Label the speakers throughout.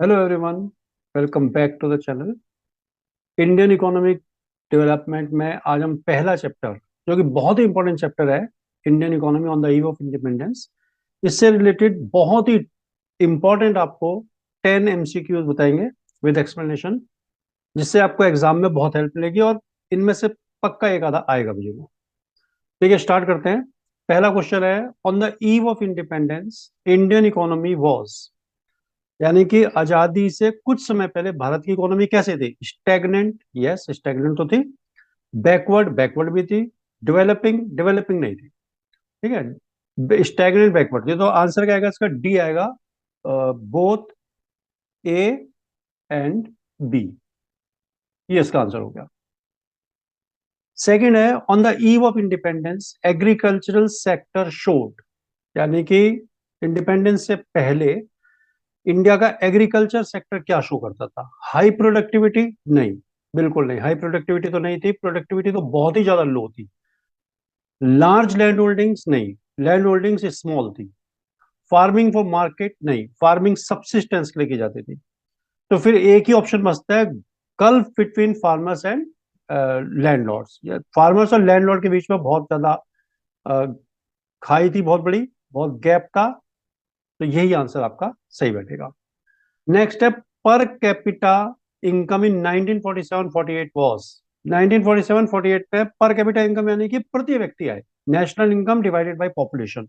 Speaker 1: Hello everyone, welcome back to the channel. Indian economic development में आज हम पहला चैप्टर, जो कि बहुत ही इंपॉर्टेंट चैप्टर है, Indian economy on the eve of independence, इससे रिलेटेड बहुत ही इंपॉर्टेंट आपको 10 MCQs बताएंगे विद एक्सप्लेनेशन, जिससे आपको एग्जाम में बहुत हेल्प मिलेगी और इनमें से पक्का एक आधा आएगा भी जरूर। ठीक है, स्टार्ट करते हैं। पहला क्वेश्चन है, on the eve of independence Indian economy was, यानी कि आजादी से कुछ समय पहले भारत की इकोनॉमी कैसे थी? स्टैग्नेंट, यस स्टैग्नेंट तो थी। बैकवर्ड, बैकवर्ड भी थी। डेवलपिंग, डेवलपिंग नहीं थी। ठीक है, स्टैग्नेंट बैकवर्ड थी। तो आंसर क्या आएगा इसका? डी आएगा, बोथ ए एंड बी। ये इसका आंसर हो गया। सेकंड है, on the eve of independence agricultural sector showed, यानी कि इंडिपेंडेंस से पहले इंडिया का एग्रीकल्चर सेक्टर क्या शो करता था? High productivity? नहीं, बिल्कुल नहीं, हाई प्रोडक्टिविटी तो नहीं थी, प्रोडक्टिविटी तो बहुत ही ज्यादा लो थी। Large land holdings? नहीं, लैंड होल्डिंग्स स्मॉल थी। Farming for market? नहीं, फार्मिंग सब्सिस्टेंस के लिए की जाती थी। तो फिर एक ही ऑप्शन बचता है, gulf between farmers and landlords. Farmers और लैंडलॉर्ड के बीच में बहुत ज्यादा अ, खाई थी, बहुत बड़ी, बहुत गैप था। तो यही आंसर आपका सही बैठेगा। नेक्स्ट है, per capita income in 1947-48 was. 1947-48 में पर कैपिटा इनकम यानी कि प्रति व्यक्ति आय, national income divided by population.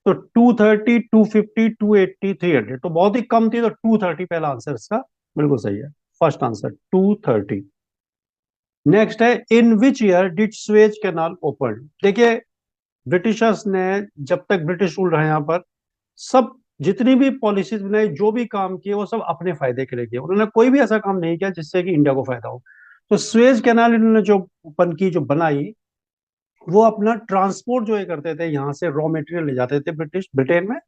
Speaker 1: तो 230, 250, 280, 300, तो बहुत ही कम थी। तो 230 पहला आंसर इसका बिल्कुल सही है। First answer 230। नेक्स्ट है, in which year did Suez canal open? देखिए, ब्रिटिशर्स ने, जब तक ब्रिटिश रूल रहे यहाँ पर, सब जितनी भी पॉलिसीज बनाई, जो भी काम किए, वो सब अपने फायदे के लिए किए। उन्होंने कोई भी ऐसा काम नहीं किया जिससे कि इंडिया को फायदा हो। तो स्वेज कैनाल इन्होंने जो ओपन की, जो बनाई, वो अपना ट्रांसपोर्ट जो ये करते थे, यहाँ से रॉ मटेरियल ले जाते थे ब्रिटिश ब्रिटेन में,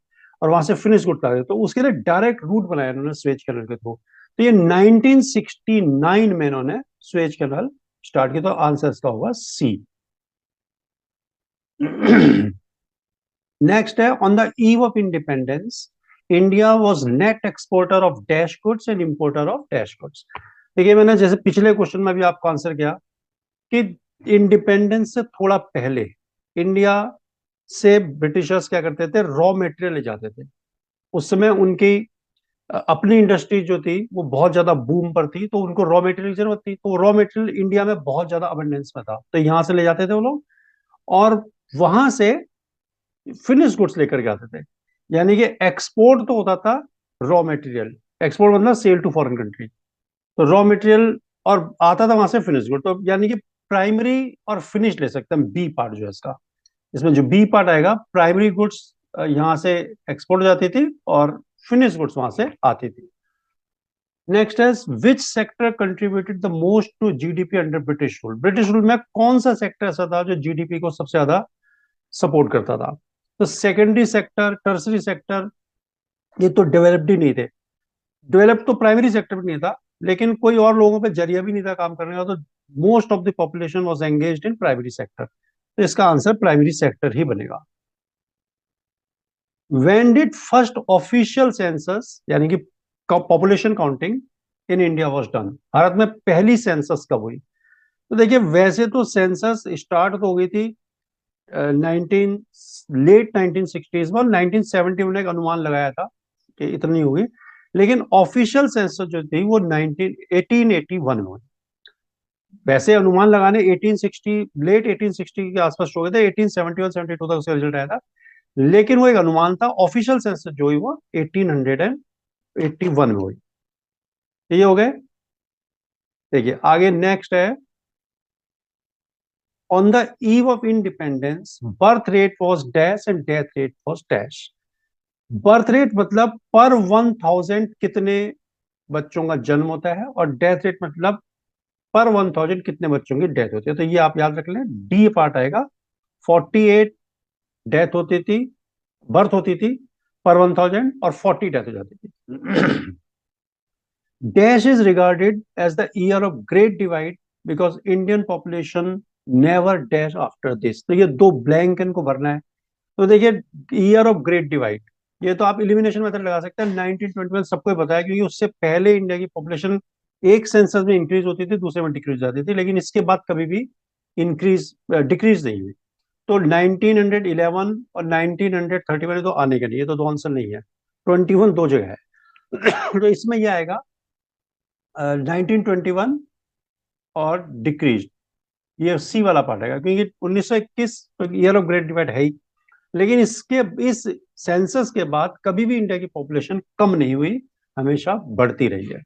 Speaker 1: और वहां से फिनिश गुड लाते थे। तो उसके लिए डायरेक्ट रूट बनाया इन्होंने स्वेज कैनाल के थ्रू। तो ये 1969 में इन्होंने स्वेज कैनाल स्टार्ट किया। तो आंसर इसका होगा सी। नेक्स्ट है, on the eve of independence India was net exporter of dash goods and importer of dash goods. देखिए, मैंने जैसे पिछले क्वेश्चन में भी आपको आंसर किया कि इंडिपेंडेंस से थोड़ा पहले इंडिया से ब्रिटिशर्स क्या करते थे? रॉ मटेरियल ले जाते थे। उस समय उनकी अपनी इंडस्ट्री जो थी वो बहुत ज्यादा बूम पर थी, तो उनको रॉ मटेरियल की जरूरत थी। तो रॉ मटेरियल इंडिया में बहुत ज्यादा अबंडेंस में था, तो यहां से ले जाते थे वो लोग, और वहां से फिनिश गुड्स लेकर के आते थे। यानी कि एक्सपोर्ट तो होता था रॉ मटेरियल, एक्सपोर्ट मतलब सेल टू फॉरेन कंट्री, तो रॉ मटेरियल, और आता था वहां से फिनिश गुड। तो यानी कि प्राइमरी और फिनिश ले सकते हैं, बी पार्ट जो है इसका। इसमें जो बी पार्ट आएगा, प्राइमरी गुड्स यहाँ से एक्सपोर्ट हो जाती थी और फिनिश गुड्स वहां से आती थी। नेक्स्ट है, which sector contributed the most to GDP under British rule? British rule में कौन सा सेक्टर ऐसा था जो जीडीपी को सबसे ज्यादा सपोर्ट करता था? तो सेकेंडरी सेक्टर, टर्सरी सेक्टर, ये तो डेवलप्ड ही नहीं थे। डेवलप तो प्राइमरी सेक्टर भी नहीं था, लेकिन कोई और लोगों पे जरिया भी नहीं था काम करने का। तो most of the population was engaged in primary sector. तो इसका आंसर प्राइमरी सेक्टर ही बनेगा। When did first official census, यानी कि population counting in India was done? Bharat में पहली सेंसस कब हुई? तो देखिए, वैसे तो सेंसस स्टार्ट तो हो गई थी 19 लेट 1960s में, 1970 में एक अनुमान लगाया था कि इतनी होगी। लेकिन ऑफिशियल सेंसस जो थी वो 1881 में हुई। वैसे अनुमान लगाने 1860, लेट 1860 के आसपास हो गए थे, 1871 72 तक उसका रिजल्ट आया था। लेकिन वो एक अनुमान था। ऑफिशियल सेंसस जो हुई वो 1881 में हुई। ये हो गए। देखिए आगे, नेक्स्ट है, on the eve of independence birth rate was dash and death rate was dash. Birth rate मतलब पर 1000 कितने बच्चों का जन्म होता है, और डेथ रेट मतलब पर 1000 कितने बच्चों की डेथ होती है। तो ये आप याद रख लें, डी पार्ट आएगा। 48 डेथ होती थी, बर्थ होती थी पर 1000, और 40 डेथ हो जाती थी। Dash is regarded as the year of great divide because Indian population never dash after this. तो ये दो ब्लैंक इनको भरना है। तो देखिए, ईयर ऑफ ग्रेट डिवाइड, ये तो आप इलिमिनेशन मेथड लगा सकते हैं। 1921 सबको ही पता है, क्योंकि उससे पहले इंडिया की पॉपुलेशन एक सेंसस में इंक्रीज होती थी, दूसरे में डिक्रीज जाती थी, लेकिन इसके बाद कभी भी इंक्रीज डिक्रीज नहीं हुई। तो 1911 और 1931 तो आने के नहीं, ये तो दो आंसर नहीं है। 21 दो जगह है। तो इसमें ये आएगा 1921 और डिक्रीज, ये सी वाला पार्ट आएगा, क्योंकि 1921 तो ईयर ऑफ ग्रेट डिवाइड है ही। लेकिन इसके इस सेंसस के बाद कभी भी इंडिया की पॉपुलेशन कम नहीं हुई, हमेशा बढ़ती रही है।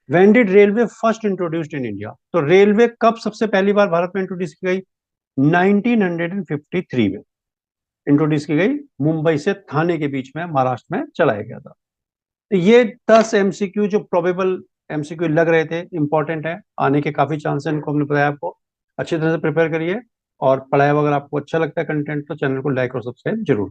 Speaker 1: When did railway first introduced in India? तो रेलवे कब सबसे पहली बार भारत में इंट्रोड्यूस की गई? 1953 में इंट्रोड्यूस की गई, मुंबई से थाने के बीच में महाराष्ट्र में चलाया गया था। तो ये 10 एमसीक्यू जो प्रोबेबल एमसीक्यू लग रहे थे, इंपॉर्टेंट है, आने के काफी चांस है, इनको हमने बताया आपको। अच्छी तरह से प्रिपेयर करिए, और पढ़ाई अगर आपको अच्छा लगता है कंटेंट, तो चैनल को लाइक और सब्सक्राइब जरूर।